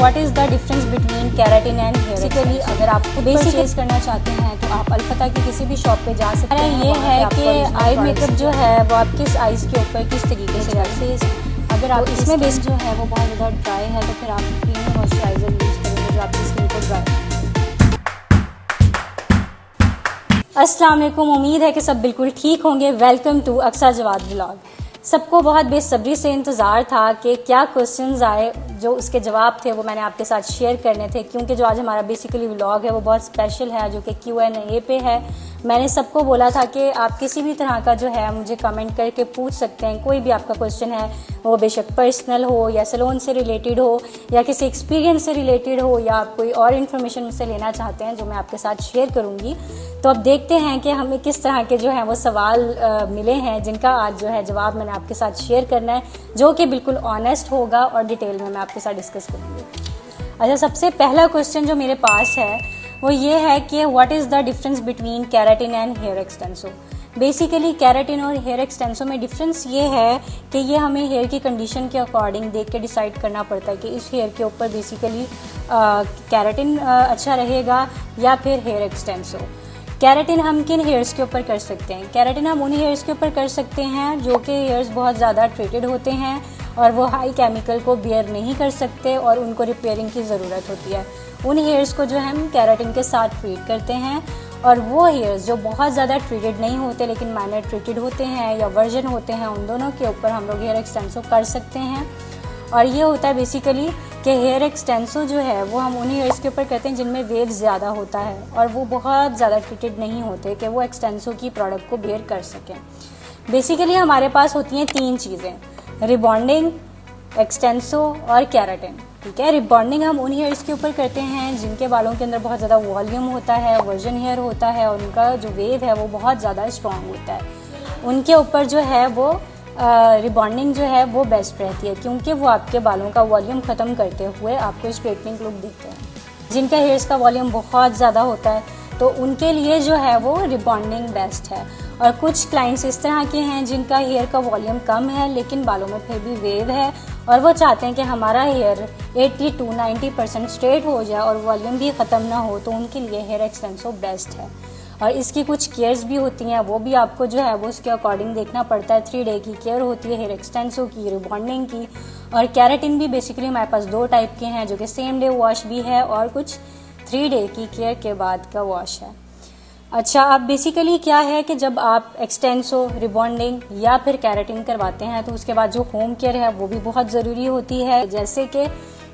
What is the difference between keratin and hair? Basically अगर आप purchase करना चाहते हैं तो आप अल्फता की किसी भी शॉप पे जा सकते हैं। ये है कि आई मेकअप जो है वो आप किस आइज़ के ऊपर किस तरीके से करते। अगर आप इसमें बेस जो है वो बहुत ज़्यादा ड्राई है तो फिर आप क्रीमी मॉइस्चराइजर यूज़ करेंगे जो आपकी स्किन को ड्राई। अस्सलाम वालेकुम, उम्मीद है कि सब बिल्कुल ठीक होंगे। Welcome to Aqsa Jawad vlog. सबको बहुत बेसब्री से इंतज़ार था कि क्या क्वेश्चंस आए, जो उसके जवाब थे वो मैंने आपके साथ शेयर करने थे, क्योंकि जो आज हमारा बेसिकली व्लॉग है वो बहुत स्पेशल है, जो कि Q&A पे है। मैंने सबको बोला था कि आप किसी भी तरह का जो है मुझे कमेंट करके पूछ सकते हैं। कोई भी आपका क्वेश्चन है, वो बेशक पर्सनल हो या सैलून से रिलेटेड हो या किसी एक्सपीरियंस से रिलेटेड हो या आप कोई और इन्फॉर्मेशन मुझसे लेना चाहते हैं जो मैं आपके साथ शेयर करूँगी। तो अब देखते हैं कि हमें किस तरह के जो है वो सवाल मिले हैं, जिनका आज जो है जवाब मैंने आपके साथ शेयर करना है, जो कि बिल्कुल ऑनेस्ट होगा और डिटेल में मैं आपके साथ डिस्कस करूँगी। अच्छा, सबसे पहला क्वेश्चन जो मेरे पास है वो ये है कि what is the difference between keratin and hair extenso. Basically keratin और हेयर एक्सटेंसो में डिफरेंस ये है कि ये हमें हेयर की कंडीशन के अकॉर्डिंग देख के डिसाइड करना पड़ता है कि इस हेयर के ऊपर बेसिकली केराटिन अच्छा रहेगा या फिर हेयर एक्सटेंसो। केराटिन हम किन हेयर्स के ऊपर कर सकते हैं? केराटिन हम उन हेयर्स के ऊपर कर सकते हैं जो कि हेयर्स बहुत ज़्यादा ट्रीटेड होते हैं और वो हाई केमिकल को बियर नहीं कर सकते और उनको रिपेयरिंग की ज़रूरत होती है। उन हेयर्स को जो है हम केराटिन के साथ ट्रीट करते हैं। और वो हेयर्स जो बहुत ज़्यादा ट्रीटेड नहीं होते लेकिन माइनर ट्रीटेड होते हैं या वर्जन होते हैं, उन दोनों के ऊपर हम लोग हेयर एक्सटेंसो कर सकते हैं। और ये होता है बेसिकली कि हेयर एक्सटेंसो जो है वो हम उन हेयर्स के ऊपर करते हैं जिनमें वेव ज़्यादा होता है और वो बहुत ज़्यादा ट्रीटेड नहीं होते कि वो एक्सटेंसो की प्रोडक्ट को बेयर कर सकें। बेसिकली हमारे पास होती हैं तीन चीज़ें, रिबॉन्डिंग, एक्सटेंसो और केराटिन। ठीक है, रिबॉन्डिंग हम उन हेयर्स के ऊपर करते हैं जिनके बालों के अंदर बहुत ज़्यादा वॉल्यूम होता है, वर्जन हेयर होता है और उनका जो वेव है वो बहुत ज़्यादा स्ट्रॉन्ग होता है। उनके ऊपर जो है वो रिबॉन्डिंग जो है वो बेस्ट रहती है, क्योंकि वो आपके बालों का वॉल्यूम ख़त्म करते हुए आपको स्ट्रेटनिंग लुक देते हैं। जिनका हेयर्स का वॉल्यूम बहुत ज़्यादा होता है तो उनके लिए जो है वो रिबॉन्डिंग बेस्ट है। और कुछ क्लाइंट्स इस तरह के हैं जिनका हेयर का वॉल्यूम कम है लेकिन बालों में फिर भी वेव है और वो चाहते हैं कि हमारा हेयर 80 to 90% स्ट्रेट हो जाए और वॉल्यूम भी ख़त्म ना हो, तो उनके लिए हेयर एक्सटेंसो बेस्ट है। और इसकी कुछ केयर्स भी होती हैं, वो भी आपको जो है वो उसके अकॉर्डिंग देखना पड़ता है। 3 डे की केयर होती है हेयर एक्सटेंसो की, रिबॉन्डिंग की। और केराटिन भी बेसिकली हमारे पास 2 टाइप के हैं, जो कि सेम डे वॉश भी है और कुछ 3 डे की केयर के बाद का वॉश है। अच्छा, अब बेसिकली क्या है कि जब आप एक्सटेंसो, रिबॉन्डिंग या फिर केराटिन करवाते हैं तो उसके बाद जो होम केयर है वो भी बहुत ज़रूरी होती है, जैसे कि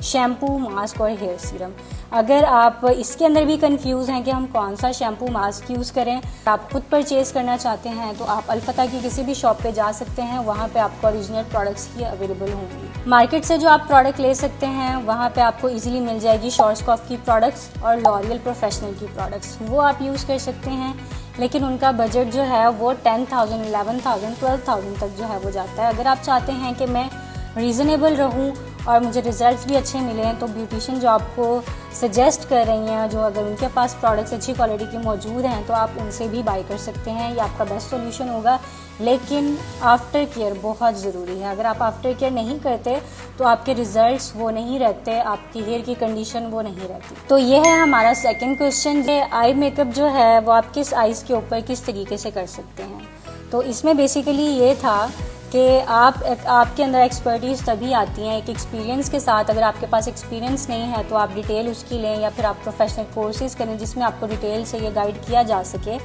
शैम्पू, मास्क और हेयर सीरम। अगर आप इसके अंदर भी कंफ्यूज हैं कि हम कौन सा शैम्पू, मास्क यूज़ करें, आप खुद परचेज़ करना चाहते हैं तो आप अल्फता की किसी भी शॉप पे जा सकते हैं। वहाँ पे आपको ओरिजिनल प्रोडक्ट्स ही अवेलेबल होंगी। मार्केट से जो आप प्रोडक्ट ले सकते हैं वहाँ पे आपको इजीली मिल जाएगी शॉर्ट्सकॉफ की प्रोडक्ट्स और लॉरियल प्रोफेशनल की प्रोडक्ट्स, वो आप यूज़ कर सकते हैं। लेकिन उनका बजट जो है वो 10,000, 11,000, 12,000 तक जो है वो जाता है। अगर आप चाहते हैं कि मैं रीज़नेबल रहूं और मुझे रिजल्ट्स भी अच्छे मिलें तो ब्यूटिशियन जो आपको सजेस्ट कर रही हैं, जो अगर उनके पास प्रोडक्ट्स अच्छी क्वालिटी के मौजूद हैं तो आप उनसे भी बाय कर सकते हैं। ये आपका बेस्ट सॉल्यूशन होगा। लेकिन आफ्टर केयर बहुत ज़रूरी है। अगर आप आफ्टर केयर नहीं करते तो आपके रिजल्ट्स वो नहीं रहते, आपकी हेयर की कंडीशन वो नहीं रहती। तो ये है हमारा सेकंड क्वेश्चन, ये आई मेकअप जो है वो आप किस आइज़ के ऊपर किस तरीके से कर सकते हैं। तो इसमें बेसिकली ये था कि आपके अंदर एक्सपर्टीज़ तभी आती है एक एक्सपीरियंस के साथ। अगर आपके पास एक्सपीरियंस नहीं है तो आप डिटेल उसकी लें या फिर आप प्रोफेशनल कोर्सेज करें जिसमें आपको डिटेल से ये गाइड किया जा सके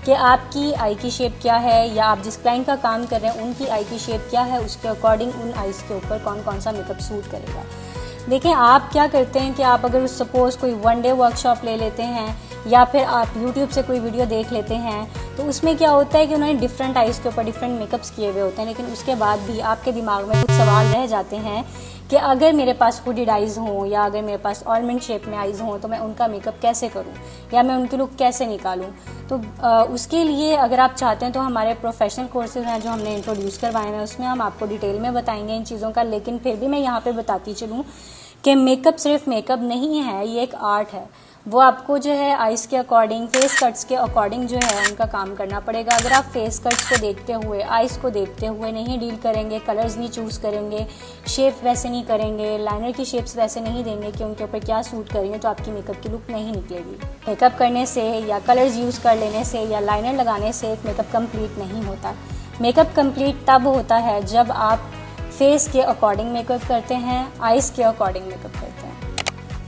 कि आपकी आई की शेप क्या है या आप जिस क्लाइंट का काम कर रहे हैं उनकी आई की शेप क्या है, उसके अकॉर्डिंग उन आइज़ के ऊपर कौन कौन सा मेकअप सूट करेगा। देखें, आप क्या करते हैं कि आप अगर सपोज़ कोई 1 डे वर्कशॉप ले लेते हैं या फिर आप YouTube से कोई वीडियो देख लेते हैं तो उसमें क्या होता है कि उन्होंने डिफरेंट आइज़ के ऊपर डिफरेंट मेकअप्स किए हुए होते हैं, लेकिन उसके बाद भी आपके दिमाग में कुछ सवाल रह जाते हैं कि अगर मेरे पास हुडिड आइज़ हों या अगर मेरे पास ऑलमंड शेप में आइज़ हों तो मैं उनका मेकअप कैसे करूं या मैं उनकी लुक कैसे निकालूं। तो उसके लिए अगर आप चाहते हैं तो हमारे प्रोफेशनल कोर्सेज हैं जो हमने इंट्रोड्यूस करवाए हैं, उसमें हम आपको डिटेल में बताएंगे इन चीज़ों का। लेकिन फिर भी मैं यहाँ पर बताती चलूँ कि मेकअप सिर्फ मेकअप नहीं है, ये एक आर्ट है। वो आपको जो है आइज़ के अकॉर्डिंग, फेस कट्स के अकॉर्डिंग जो है उनका काम करना पड़ेगा। अगर आप फेस कट्स को देखते हुए, आइज़ को देखते हुए नहीं डील करेंगे, कलर्स नहीं चूज़ करेंगे, शेप वैसे नहीं करेंगे, लाइनर की शेप्स वैसे नहीं देंगे कि उनके ऊपर क्या सूट करेंगे, तो आपकी मेकअप की लुक नहीं निकलेगी। मेकअप करने से या कलर्स यूज़ कर लेने से या लाइनर लगाने से एक मेकअप कंप्लीट नहीं होता। मेकअप कंप्लीट तब होता है जब आप फेस के अकॉर्डिंग मेकअप करते हैं, आइज़ के अकॉर्डिंग मेकअप करते हैं।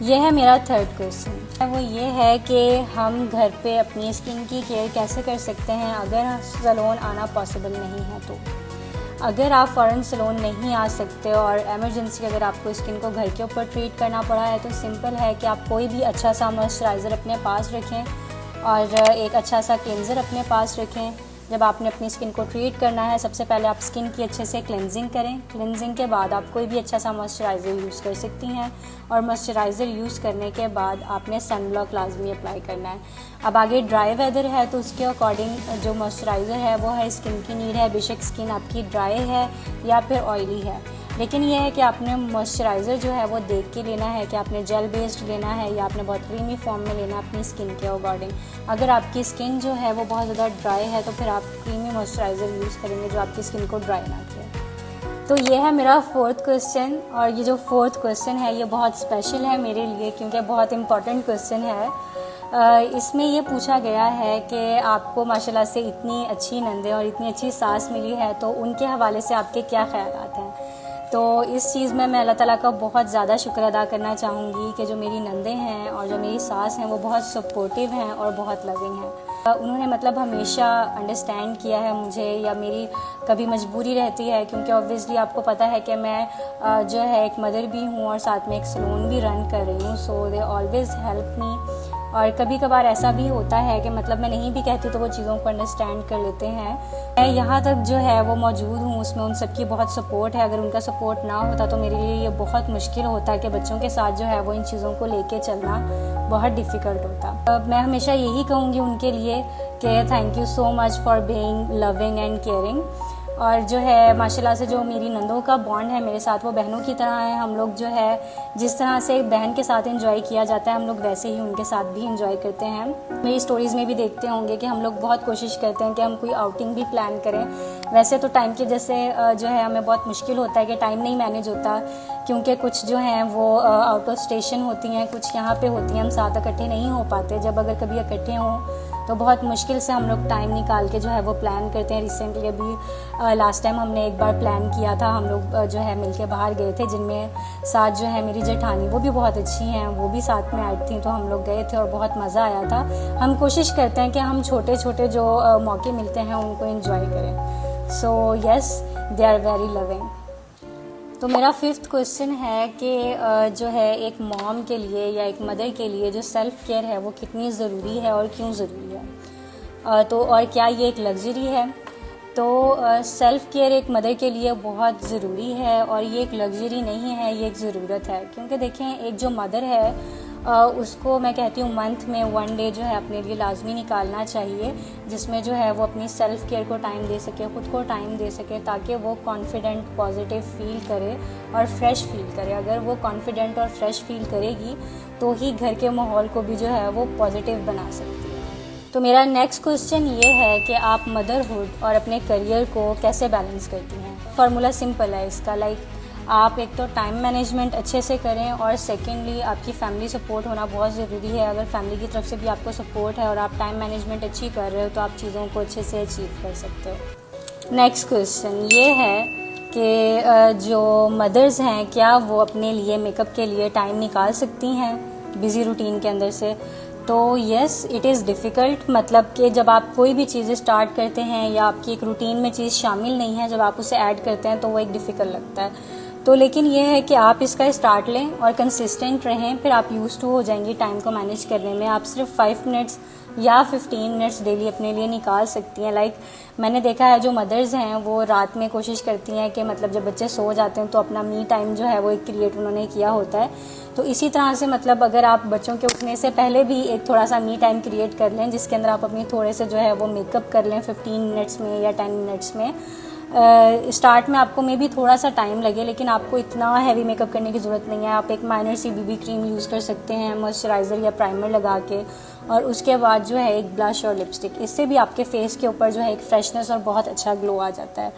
यह है मेरा थर्ड क्वेश्चन। वो ये है कि हम घर पे अपनी स्किन की केयर कैसे कर सकते हैं अगर सैलून आना पॉसिबल नहीं है। तो अगर आप फ़ौरन सैलून नहीं आ सकते और एमरजेंसी अगर आपको स्किन को घर के ऊपर ट्रीट करना पड़ा है, तो सिंपल है कि आप कोई भी अच्छा सा मॉइस्चराइज़र अपने पास रखें और एक अच्छा सा क्लेंज़र अपने पास रखें। जब आपने अपनी स्किन को ट्रीट करना है, सबसे पहले आप स्किन की अच्छे से क्लेंजिंग करें। क्लेंजिंग के बाद आप कोई भी अच्छा सा मॉइस्चराइज़र यूज़ कर सकती हैं और मॉइस्चराइज़र यूज़ करने के बाद आपने सनब्लॉक लाजमी अप्लाई करना है। अब आगे ड्राई वेदर है तो उसके अकॉर्डिंग जो मॉइस्चराइज़र है वो है स्किन की नीड है, बेशक स्किन आपकी ड्राई है या फिर ऑयली है, लेकिन यह है कि आपने मॉइस्चराइज़र जो है वो देख के लेना है कि आपने जेल बेस्ड लेना है या आपने बहुत क्रीमी फॉर्म में लेना है अपनी स्किन के अकॉर्डिंग। अगर आपकी स्किन जो है वो बहुत ज़्यादा ड्राई है तो फिर आप क्रीमी मॉइस्चराइज़र यूज़ करेंगे जो आपकी स्किन को ड्राई ना करे। तो ये है मेरा फोर्थ क्वेश्चन, और ये जो फोर्थ क्वेश्चन है ये बहुत स्पेशल है मेरे लिए क्योंकि बहुत इंपॉर्टेंट क्वेश्चन है। इसमें ये पूछा गया है कि आपको माशाल्लाह से इतनी अच्छी नंदे और इतनी अच्छी सास मिली है, तो उनके हवाले से आपके क्या ख्यालात हैं। तो इस चीज़ में मैं अल्लाह ताला का बहुत ज़्यादा शुक्र अदा करना चाहूँगी कि जो मेरी नंदे हैं और जो मेरी सास हैं वो बहुत सपोर्टिव हैं और बहुत लविंग हैं। उन्होंने मतलब हमेशा अंडरस्टैंड किया है मुझे, या मेरी कभी मजबूरी रहती है क्योंकि ऑब्वियसली आपको पता है कि मैं जो है एक मदर भी हूँ और साथ में एक सैलून भी रन कर रही हूँ। सो दे ऑलवेज़ हेल्प मी। और कभी कभार ऐसा भी होता है कि मतलब मैं नहीं भी कहती तो वो चीज़ों को अंडरस्टैंड कर लेते हैं। मैं यहाँ तक जो है वो मौजूद हूँ, उसमें उन सबकी बहुत सपोर्ट है। अगर उनका सपोर्ट ना होता तो मेरे लिए ये बहुत मुश्किल होता कि बच्चों के साथ जो है वो इन चीज़ों को लेके चलना बहुत डिफ़िकल्ट होता। मैं हमेशा यही कहूँगी उनके लिए कि thank you so much for being loving and caring. और जो है माशाल्लाह से जो मेरी नंदों का बॉन्ड है मेरे साथ वो बहनों की तरह है। हम लोग जो है जिस तरह से बहन के साथ एंजॉय किया जाता है हम लोग वैसे ही उनके साथ भी एंजॉय करते हैं। मेरी स्टोरीज़ में भी देखते होंगे कि हम लोग बहुत कोशिश करते हैं कि हम कोई आउटिंग भी प्लान करें। वैसे तो टाइम की वजह से जो है हमें बहुत मुश्किल होता है कि टाइम नहीं मैनेज होता, क्योंकि कुछ जो हैं वो आउट ऑफ स्टेशन होती हैं, कुछ यहाँ पे होती हैं, हम साथ इकट्ठे नहीं हो पाते। जब अगर कभी इकट्ठे हों तो बहुत मुश्किल से हम लोग टाइम निकाल के जो है वो प्लान करते हैं। रिसेंटली अभी लास्ट टाइम हमने एक बार प्लान किया था, हम लोग जो है मिलके बाहर गए थे, जिनमें साथ जो है मेरी जेठानी वो भी बहुत अच्छी हैं, वो भी साथ में आई थी, तो हम लोग गए थे और बहुत मज़ा आया था। हम कोशिश करते हैं कि हम छोटे छोटे जो मौके मिलते हैं उनको एंजॉय करें। So yes, they are very loving. तो मेरा फिफ्थ क्वेश्चन है कि जो है एक मॉम के लिए या एक मदर के लिए जो सेल्फ़ केयर है वो कितनी ज़रूरी है और क्यों ज़रूरी है, तो और क्या ये एक लग्जरी है। तो सेल्फ़ केयर एक मदर के लिए बहुत ज़रूरी है और ये एक लग्जरी नहीं है, ये एक ज़रूरत है। क्योंकि देखें एक जो मदर है उसको मैं कहती हूँ मंथ में 1 डे जो है अपने लिए लाजमी निकालना चाहिए, जिसमें जो है वो अपनी सेल्फ़ केयर को टाइम दे सके, ख़ुद को टाइम दे सके, ताकि वो कॉन्फिडेंट पॉजिटिव फील करे और फ्रेश फील करे। अगर वो कॉन्फिडेंट और फ्रेश फील करेगी तो ही घर के माहौल को भी जो है वो पॉजिटिव बना सकती है। तो मेरा नेक्स्ट क्वेश्चन ये है कि आप मदरहुड और अपने करियर को कैसे बैलेंस करती हैं। फार्मूला सिंपल है इसका, लाइक आप एक तो टाइम मैनेजमेंट अच्छे से करें और सेकेंडली आपकी फैमिली सपोर्ट होना बहुत ज़रूरी है। अगर फैमिली की तरफ से भी आपको सपोर्ट है और आप टाइम मैनेजमेंट अच्छी कर रहे हो तो आप चीज़ों को अच्छे से अचीव कर सकते हो। नेक्स्ट क्वेश्चन ये है कि जो मदर्स हैं क्या वो अपने लिए मेकअप के लिए टाइम निकाल सकती हैं बिज़ी रूटीन के अंदर से। तो येस, इट इज़ डिफ़िकल्ट, मतलब कि जब आप कोई भी चीज़ें स्टार्ट करते हैं या आपकी एक रूटीन में चीज़ शामिल नहीं है, जब आप उसे ऐड करते हैं तो वो एक डिफ़िकल्ट लगता है। तो लेकिन ये है कि आप इसका स्टार्ट लें और कंसिस्टेंट रहें, फिर आप यूज़ टू हो जाएंगी टाइम को मैनेज करने में। आप सिर्फ 5 मिनट्स या 15 मिनट्स डेली अपने लिए निकाल सकती हैं। लाइक मैंने देखा है जो मदर्स हैं वो रात में कोशिश करती हैं कि मतलब जब बच्चे सो जाते हैं तो अपना मी टाइम जो है वो एक क्रिएट उन्होंने किया होता है। तो इसी तरह से मतलब अगर आप बच्चों के उठने से पहले भी एक थोड़ा सा मी टाइम क्रिएट कर लें जिसके अंदर आप अपनी थोड़े से जो है वो मेकअप कर लें 15 मिनट्स में या 10 मिनट्स में, स्टार्ट में आपको मे बी थोड़ा सा टाइम लगे, लेकिन आपको इतना हैवी मेकअप करने की ज़रूरत नहीं है। आप एक माइनर सी बीबी क्रीम यूज़ कर सकते हैं मॉइस्चराइज़र या प्राइमर लगा के, और उसके बाद जो है एक ब्लश और लिपस्टिक, इससे भी आपके फेस के ऊपर जो है एक फ्रेशनेस और बहुत अच्छा ग्लो आ जाता है।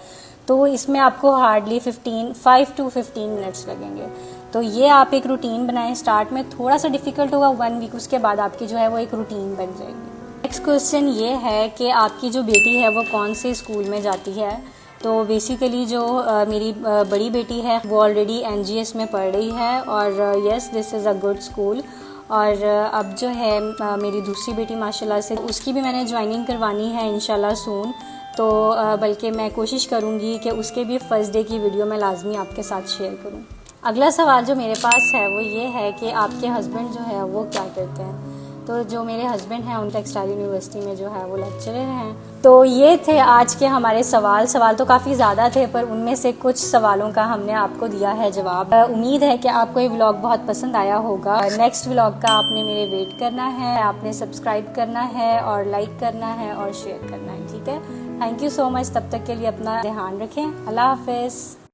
तो इसमें आपको हार्डली 5 to 15 मिनट्स लगेंगे। तो ये आप एक रूटीन बनाएं। स्टार्ट में थोड़ा सा डिफिकल्ट होगा 1 वीक, उसके बाद आपकी जो है वो एक रूटीन बन जाएगी। नेक्स्ट क्वेश्चन ये है कि आपकी जो बेटी है वो कौन से स्कूल में जाती है। तो बेसिकली जो मेरी बड़ी बेटी है वो ऑलरेडी NGS में पढ़ रही है, और yes this is a good school. और अब जो है मेरी दूसरी बेटी माशाल्लाह से, उसकी भी मैंने ज्वाइनिंग करवानी है इंशाल्लाह सून। तो बल्कि मैं कोशिश करूँगी कि उसके भी फर्स्ट डे की वीडियो मैं लाजमी आपके साथ शेयर करूँ। अगला सवाल जो मेरे पास है वो ये है कि आपके हस्बैंड जो है वो क्या करते हैं। तो जो मेरे हस्बैंड हैं उन टेक्सटाइल यूनिवर्सिटी में जो है वो लेक्चरर हैं। तो ये थे आज के हमारे सवाल तो काफ़ी ज़्यादा थे, पर उनमें से कुछ सवालों का हमने आपको दिया है जवाब। उम्मीद है कि आपको ये व्लॉग बहुत पसंद आया होगा। नेक्स्ट व्लॉग का आपने मेरे वेट करना है, आपने सब्सक्राइब करना है और लाइक करना है और शेयर करना है, ठीक है। Thank you so much. तब तक के लिए अपना ध्यान रखें। अल्लाह हाफिज़।